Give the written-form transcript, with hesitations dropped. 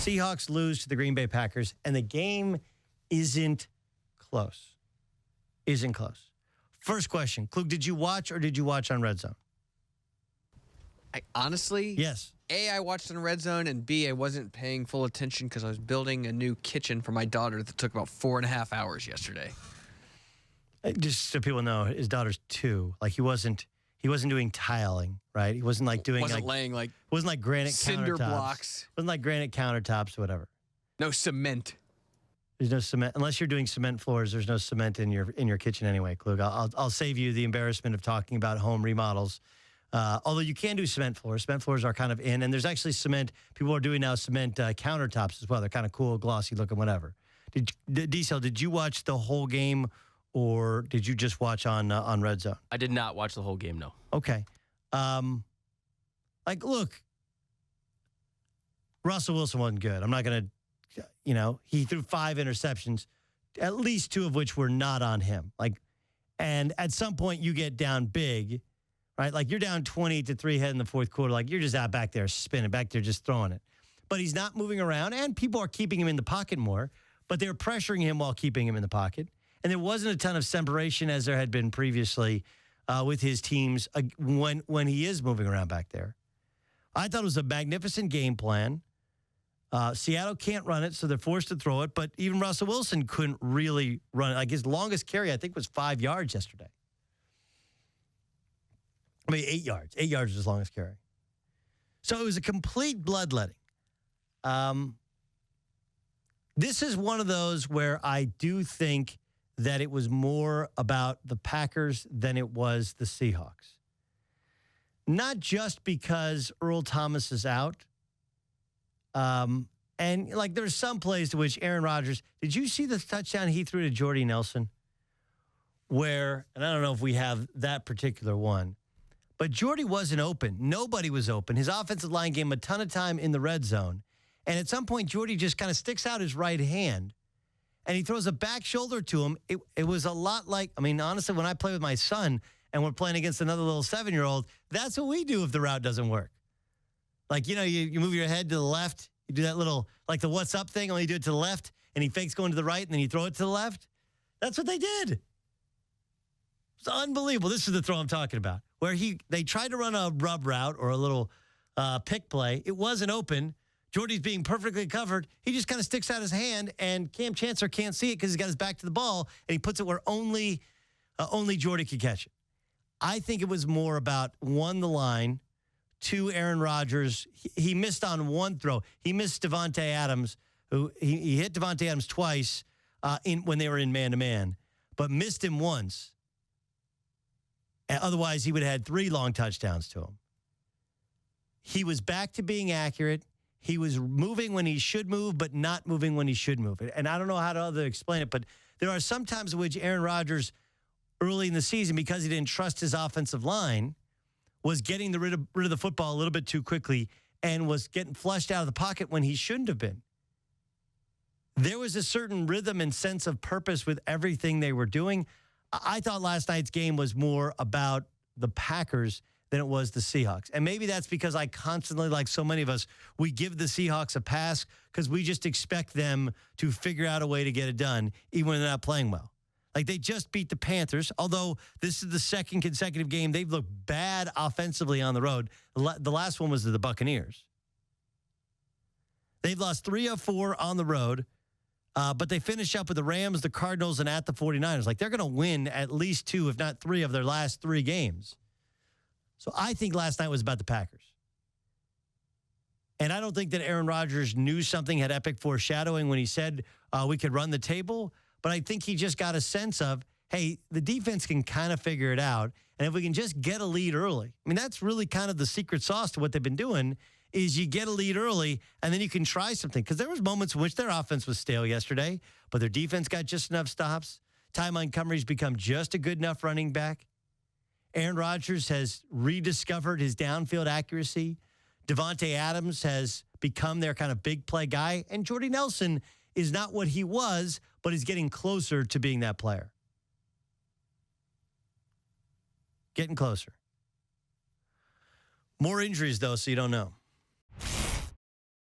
Seahawks lose to the Green Bay Packers, and the game isn't close. Isn't close. First question, Klug, did you watch or did you watch on Red Zone? Honestly, yes. A, I watched on Red Zone, and B, I wasn't paying full attention because I was building a new kitchen for my daughter that took about 4.5 hours yesterday. Just so people know, his daughter's 2. Like he wasn't doing tiling, right? He wasn't like doing laying wasn't like granite cinder countertops. blocks. Wasn't like granite countertops or whatever. No cement. There's no cement unless you're doing cement floors. There's no cement in your kitchen anyway, Klug. I'll save you the embarrassment of talking about home remodels. Although you can do cement floors. Cement floors are kind of in, and there's actually cement. People are doing now cement countertops as well. They're kind of cool, glossy looking, whatever. D-Cell, did you watch the whole game, or did you just watch on Red Zone? I did not watch the whole game, no. Okay. Look, Russell Wilson wasn't good. I'm not going to, he threw 5 interceptions, at least 2 of which were not on him. And at some point you get down big, right? Like you're down 20-3 head in the fourth quarter. Like you're just out back there spinning, back there just throwing it. But he's not moving around, and people are keeping him in the pocket more, but they're pressuring him while keeping him in the pocket. And there wasn't a ton of separation as there had been previously with his teams when he is moving around back there. I thought it was a magnificent game plan. Seattle can't run it, so they're forced to throw it. But even Russell Wilson couldn't really run it. Like his longest carry, I think, was 5 yards yesterday. 8 yards. 8 yards was his longest carry. So it was a complete bloodletting. This is one of those where I do think that it was more about the Packers than it was the Seahawks. Not just because Earl Thomas is out. And there's some plays to which Aaron Rodgers, did you see the touchdown he threw to Jordy Nelson? And I don't know if we have that particular one, but Jordy wasn't open. Nobody was open. His offensive line gave him a ton of time in the red zone. And at some point, Jordy just kind of sticks out his right hand and he throws a back shoulder to him. It was a lot like, honestly, when I play with my son and we're playing against another little 7-year-old, that's what we do if the route doesn't work. You move your head to the left. You do that little, like the what's up thing, only you do it to the left, and he fakes going to the right, and then you throw it to the left. That's what they did. It's unbelievable. This is the throw I'm talking about, where they tried to run a rub route or a little pick play. It wasn't open. Jordy's being perfectly covered. He just kind of sticks out his hand, and Cam Chancellor can't see it because he's got his back to the ball, and he puts it where only Jordy could catch it. I think it was more about, 1, the line, 2, Aaron Rodgers. He missed on one throw. He missed Devontae Adams, who he hit Devontae Adams twice when they were in man-to-man, but missed him once. Otherwise, he would have had 3 long touchdowns to him. He was back to being accurate. He was moving when he should move, but not moving when he should move. And I don't know how to explain it, but there are some times in which Aaron Rodgers, early in the season, because he didn't trust his offensive line, was getting rid of the football a little bit too quickly and was getting flushed out of the pocket when he shouldn't have been. There was a certain rhythm and sense of purpose with everything they were doing. I thought last night's game was more about the Packers than it was the Seahawks. And maybe that's because I constantly, like so many of us, we give the Seahawks a pass because we just expect them to figure out a way to get it done, even when they're not playing well. Like they just beat the Panthers, although this is the second consecutive game they've looked bad offensively on the road. The last one was to the Buccaneers. They've lost 3 of 4 on the road, but they finish up with the Rams, the Cardinals, and at the 49ers. Like they're going to win at least 2, if not 3, of their last 3 games. So I think last night was about the Packers. And I don't think that Aaron Rodgers knew something had epic foreshadowing when he said we could run the table. But I think he just got a sense of, hey, the defense can kind of figure it out. And if we can just get a lead early, that's really kind of the secret sauce to what they've been doing is you get a lead early and then you can try something. Because there was moments in which their offense was stale yesterday, but their defense got just enough stops. Ty Montgomery's become just a good enough running back. Aaron Rodgers has rediscovered his downfield accuracy. Devontae Adams has become their kind of big play guy. And Jordy Nelson is not what he was, but is getting closer to being that player. Getting closer. More injuries, though, so you don't know.